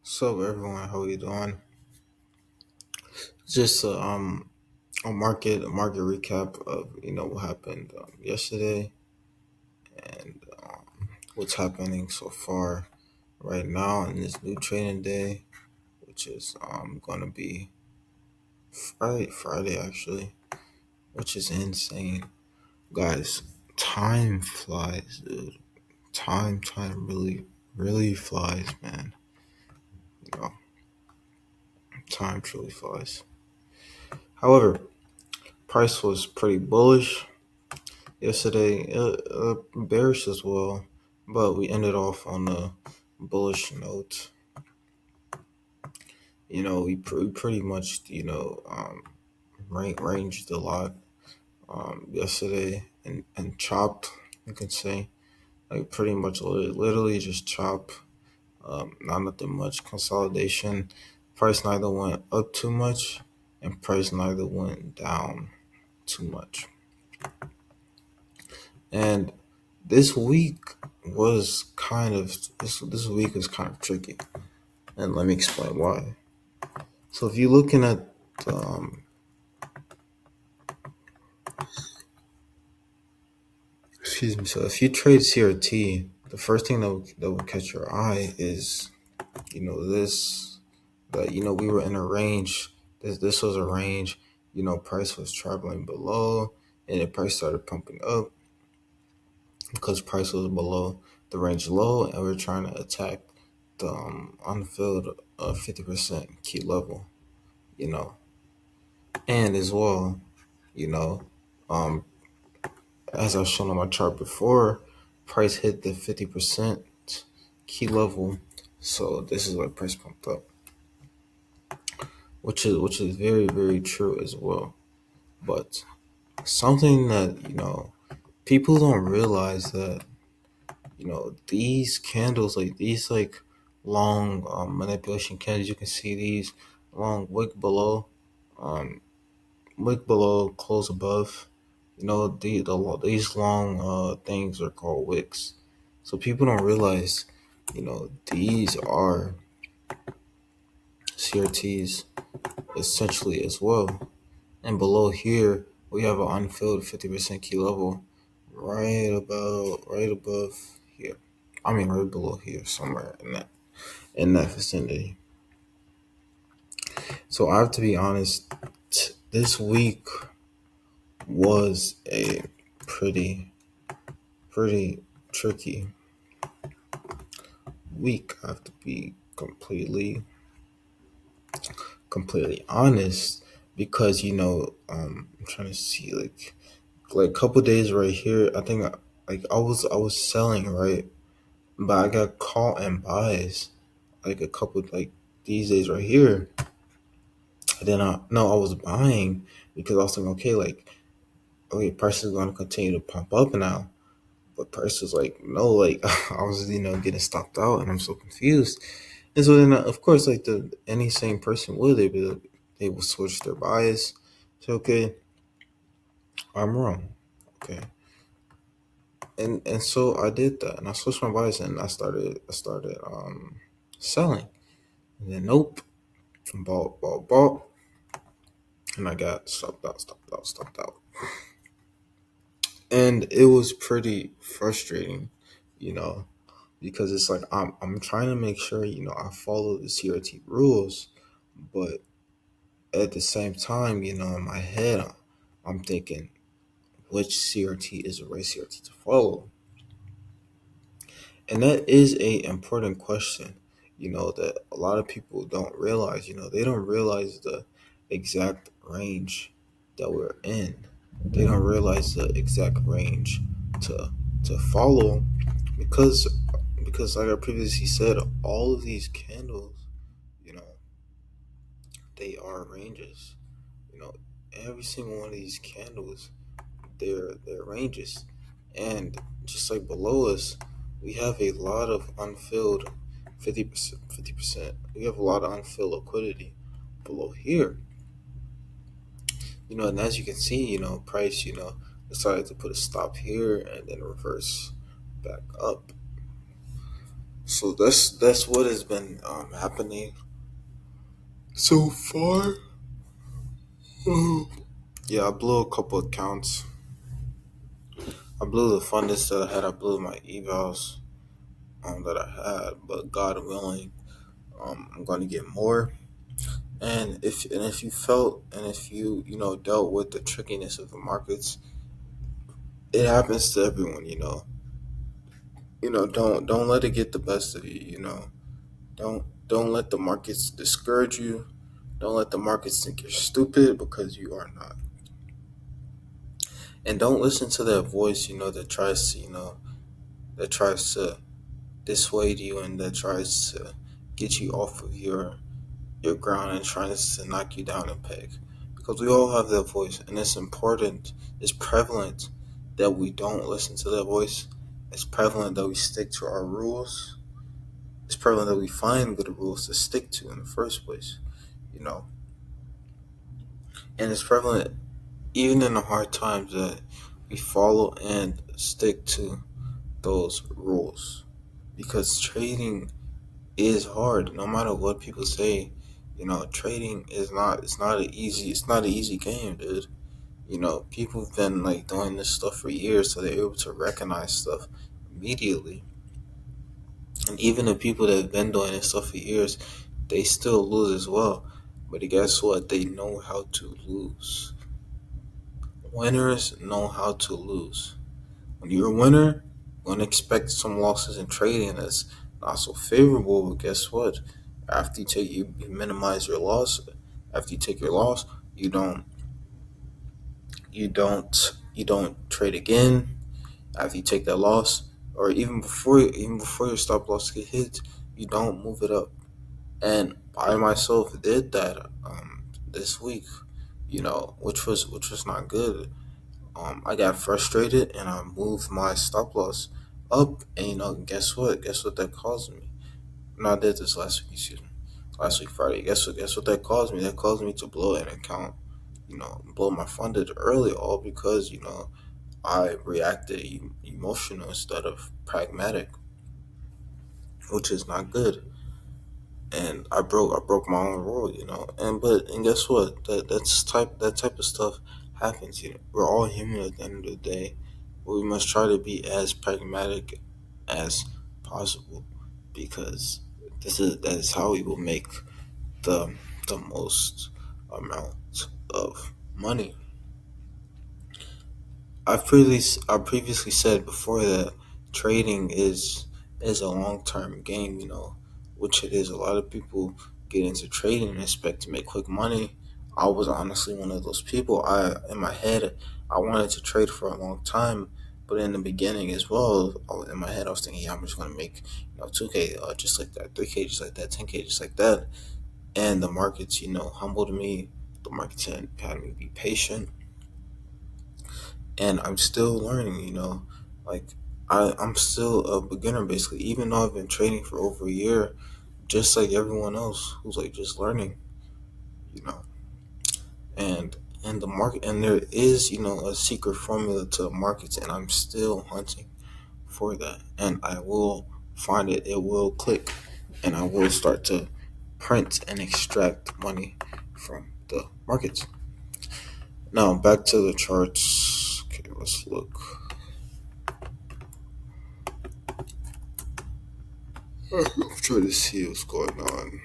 So everyone, how you doing? Just a market recap of what happened yesterday and what's happening so far right now in this new trading day, which is going to be Friday actually, which is insane, guys. Time flies, dude. Time really flies, man. You know, time truly flies. However, price was pretty bullish yesterday, bearish as well, but we ended off on a bullish note. We pretty much ranged a lot yesterday and chopped. You can say like pretty much literally just chop. Not nothing much consolidation. Price neither went up too much, and price neither went down too much. And this week this week was kind of tricky, and let me explain why. So if you're looking at um, excuse me, so if you trade CRT, the first thing that will catch your eye is this, that we were in a range. This was a range. Price was traveling below, and the price started pumping up because price was below the range low, and we're trying to attack the unfilled 50% key level, you know, and as well, you know, um, as I've shown on my chart before, price hit the 50% key level, so this is why price pumped up, which is very true as well. But something that people don't realize that these candles, like these like long manipulation candles, you can see these long um wick below, close above. These long things are called wicks. So people don't realize, these are CRTs essentially as well. And below here, we have an unfilled 50% key level right above here. I mean, right below here, somewhere in that vicinity. So I have to be honest. This week was a pretty tricky week. I have to be completely honest because I'm trying to see like a couple days right here. I think I was selling, right, but I got caught in buys like a couple, like these days right here. And then I was buying because I was thinking, okay, like, okay, price is going to continue to pump up now. But price was like, no, like I was, getting stopped out, and I'm so confused. And so then, of course, like any sane person would, they will switch their bias. So okay, I'm wrong. Okay, and so I did that, and I switched my bias, and I started selling. And then nope, bought, and I got stopped out. And it was pretty frustrating, you know, because it's like I'm trying to make sure I follow the CRT rules, but at the same time, in my head, I'm thinking which CRT is the right CRT to follow, and that is a important question. That a lot of people don't realize. They don't realize the exact range that we're in. They don't realize the exact range to follow because like I previously said, all of these candles, you know, they are ranges. You know, every single one of these candles, they're ranges, and just like below us, we have a lot of unfilled 50%. 50%. We have a lot of unfilled liquidity below here. And as you can see, price, decided to put a stop here and then reverse back up. So that's what has been happening so far. Yeah, I blew a couple accounts. I blew the funders that I had. I blew my evals that I had, but God willing, I'm going to get more. And if you felt and if you dealt with the trickiness of the markets, it happens to everyone. Don't let it get the best of you. Don't let the markets discourage you. Don't let the markets think you're stupid because you are not. And don't listen to that voice, that tries to dissuade you and that tries to get you off of your ground and tries to knock you down a peg. Because we all have that voice, and it's important, it's prevalent that we don't listen to that voice. It's prevalent that we stick to our rules. It's prevalent that we find good rules to stick to in the first place, you know. And it's prevalent even in the hard times that we follow and stick to those rules. Because trading is hard, no matter what people say. Trading is not. It's not an easy game, dude. People have been like doing this stuff for years, so they're able to recognize stuff immediately. And even the people that have been doing this stuff for years, they still lose as well. But guess what? They know how to lose. Winners know how to lose. When you're a winner, you're gonna expect some losses in trading that's not so favorable. But guess what? After you minimize your loss. After you take your loss, you don't trade again. After you take that loss, or even before your stop loss get hit, you don't move it up. And I myself did that this week, which was not good. I got frustrated and I moved my stop loss up, and guess what? Guess what that caused me? No, I did this last week, excuse me. Last week Friday. Guess what that caused me? That caused me to blow an account. Blow my funded early, all because I reacted emotional instead of pragmatic, which is not good. And I broke my own rule, and guess what? That type of stuff happens. We're all human at the end of the day. But we must try to be as pragmatic as possible, because that is how we will make the the most amount of money. I previously said before that trading is a long term game, which it is. A lot of people get into trading and expect to make quick money. I was honestly one of those people. In my head, I wanted to trade for a long time, but in the beginning as well, in my head I was thinking, yeah, I'm just gonna make 2K just like that, 3K just like that, 10K just like that. And the markets, humbled me. The markets had me be patient, and I'm still learning. Like I'm still a beginner basically, even though I've been trading for over a year, just like everyone else who's like just learning, you know. And the market, and there is a secret formula to the markets, and I'm still hunting for that, and I will find it. It will click, and I will start to print and extract money from the markets. Now back to the charts. Okay, let's look. I'm trying to see what's going on.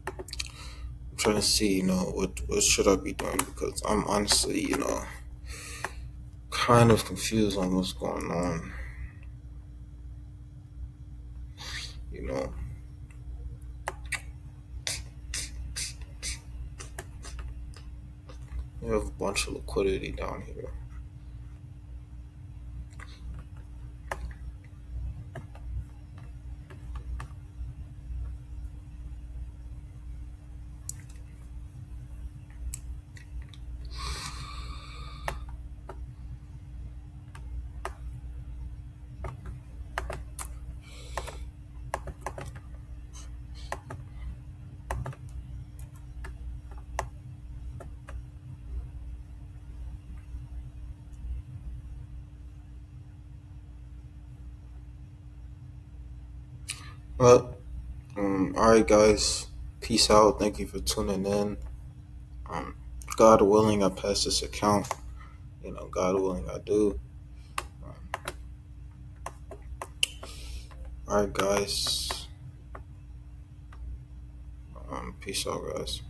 I'm trying to see, what should I be doing, because I'm honestly, kind of confused on what's going on. You know, we have a bunch of liquidity down here. Well, all right, guys. Peace out. Thank you for tuning in. Um, God willing, I pass this account. God willing, I do. All right, guys. Peace out, guys.